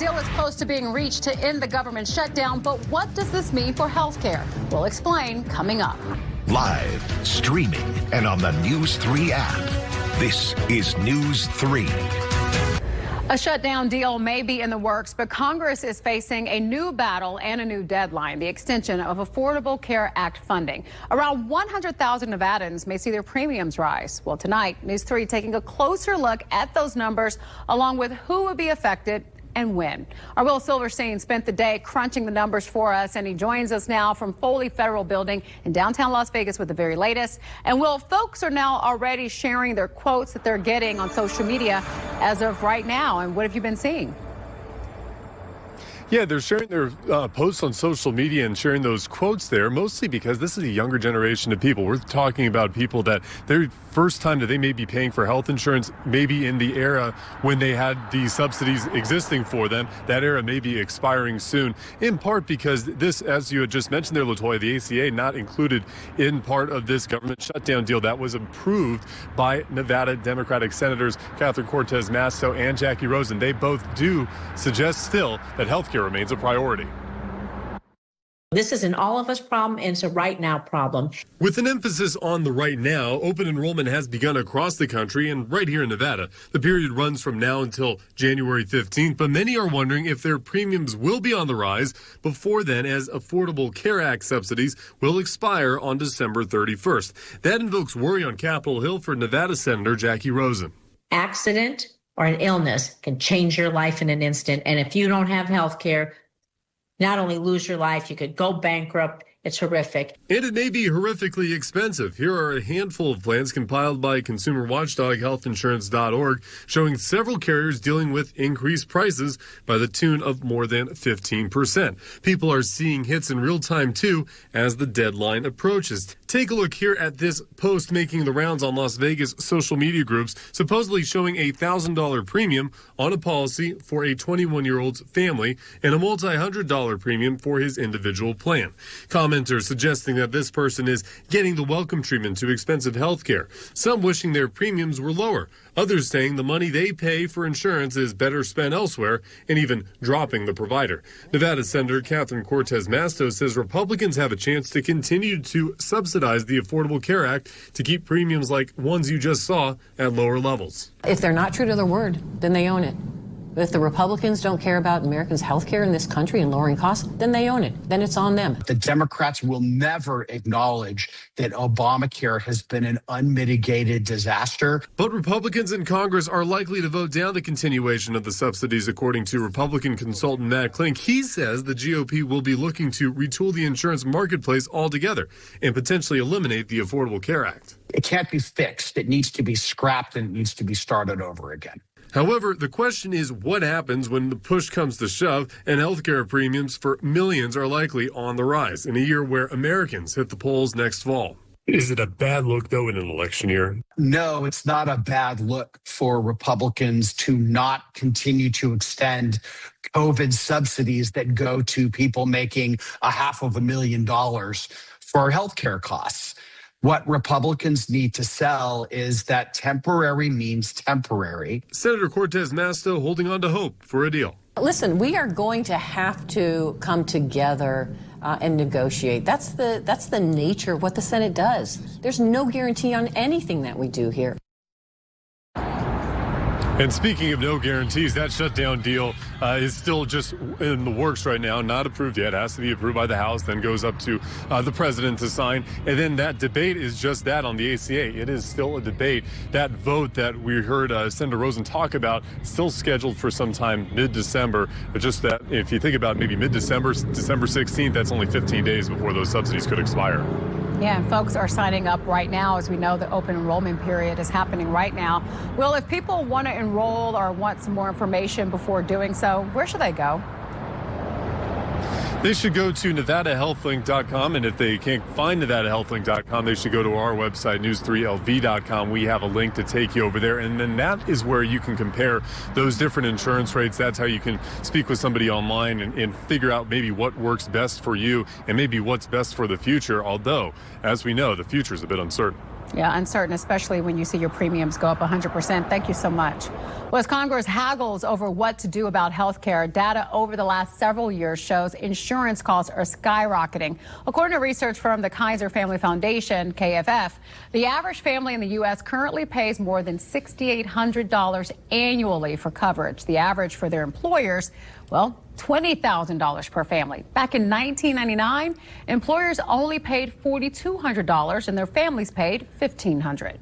deal is close to being reached to end the government shutdown, but what does this mean for health care? We'll explain coming up. Live, streaming, and on the News 3 app. This is News 3. A shutdown deal may be in the works, but Congress is facing a new battle and a new deadline, the extension of Affordable Care Act funding. Around 100,000 Nevadans may see their premiums rise. Well, tonight, News 3 taking a closer look at those numbers, along with who would be affected and when. Our Will Silverstein spent the day crunching the numbers for us, and he joins us now from Foley Federal Building in downtown Las Vegas with the very latest. And Will, folks are now already sharing their quotes that they're getting on social media as of right now. And what have you been seeing? Yeah, they're sharing their posts on social media and sharing those quotes there, mostly because this is a younger generation of people. We're talking about people that their first time that they may be paying for health insurance, maybe in the era when they had the subsidies existing for them. That era may be expiring soon, in part because this, as you had just mentioned there, LaToya, the ACA not included in part of this government shutdown deal that was approved by Nevada Democratic Senators Catherine Cortez Masto and Jackie Rosen. They both do suggest still that health care remains a priority. This is an all of us problem, and it's a right now problem. With an emphasis on the right now, open enrollment has begun across the country and right here in Nevada. The period runs from now until January 15th, but many are wondering if their premiums will be on the rise before then, as Affordable Care Act subsidies will expire on December 31st. That invokes worry on Capitol Hill for Nevada Senator Jackie Rosen. Accident or an illness can change your life in an instant. And if you don't have health care, not only lose your life, you could go bankrupt. It's horrific. And it may be horrifically expensive. Here are a handful of plans compiled by consumer watchdog healthinsurance.org showing several carriers dealing with increased prices by the tune of more than 15%. People are seeing hits in real time, too, as the deadline approaches. Take a look here at this post making the rounds on Las Vegas social media groups, supposedly showing a $1,000 premium on a policy for a 21-year-old's family and a multi-$100 premium for his individual plan. Commenters suggesting that this person is getting the welcome treatment to expensive health care. Some wishing their premiums were lower. Others saying the money they pay for insurance is better spent elsewhere, and even dropping the provider. Nevada Senator Catherine Cortez Masto says Republicans have a chance to continue to subsidize the Affordable Care Act to keep premiums like ones you just saw at lower levels. If they're not true to their word, then they own it. But if the Republicans don't care about Americans' health care in this country and lowering costs, then they own it. Then it's on them. The Democrats will never acknowledge that Obamacare has been an unmitigated disaster. But Republicans in Congress are likely to vote down the continuation of the subsidies, according to Republican consultant Matt Klink. He says the GOP will be looking to retool the insurance marketplace altogether and potentially eliminate the Affordable Care Act. It can't be fixed. It needs to be scrapped and it needs to be started over again. However, the question is what happens when the push comes to shove and healthcare premiums for millions are likely on the rise in a year where Americans hit the polls next fall. Is it a bad look, though, in an election year? No, it's not a bad look for Republicans to not continue to extend COVID subsidies that go to people making $500,000 for healthcare costs. What Republicans need to sell is that temporary means temporary. Senator Cortez Masto holding on to hope for a deal. Listen, we are going to have to come together and negotiate. That's the nature of what the Senate does. There's no guarantee on anything that we do here. And speaking of no guarantees, that shutdown deal is still just in the works right now, not approved yet. It has to be approved by the House, then goes up to the president to sign. And then that debate is just that on the ACA. It is still a debate. That vote that we heard Senator Rosen talk about, still scheduled for sometime mid-December. But just that, if you think about maybe mid-December, December 16th, that's only 15 days before those subsidies could expire. Yeah, and folks are signing up right now. As we know, the open enrollment period is happening right now. Well, if people want to enroll or want some more information before doing so, where should they go? They should go to NevadaHealthLink.com, and if they can't find NevadaHealthLink.com, they should go to our website, News3LV.com. We have a link to take you over there, and then that is where you can compare those different insurance rates. That's how you can speak with somebody online and figure out maybe what works best for you and maybe what's best for the future, although, as we know, the future is a bit uncertain. Yeah, uncertain, especially when you see your premiums go up 100%. Thank you so much. Well, as Congress haggles over what to do about health care, data over the last several years shows insurance costs are skyrocketing. According to research firm the Kaiser Family Foundation, KFF, the average family in the U.S. currently pays more than $6,800 annually for coverage. The average for their employers, well, $20,000 per family. Back in 1999, employers only paid $4,200 and their families paid $1,500.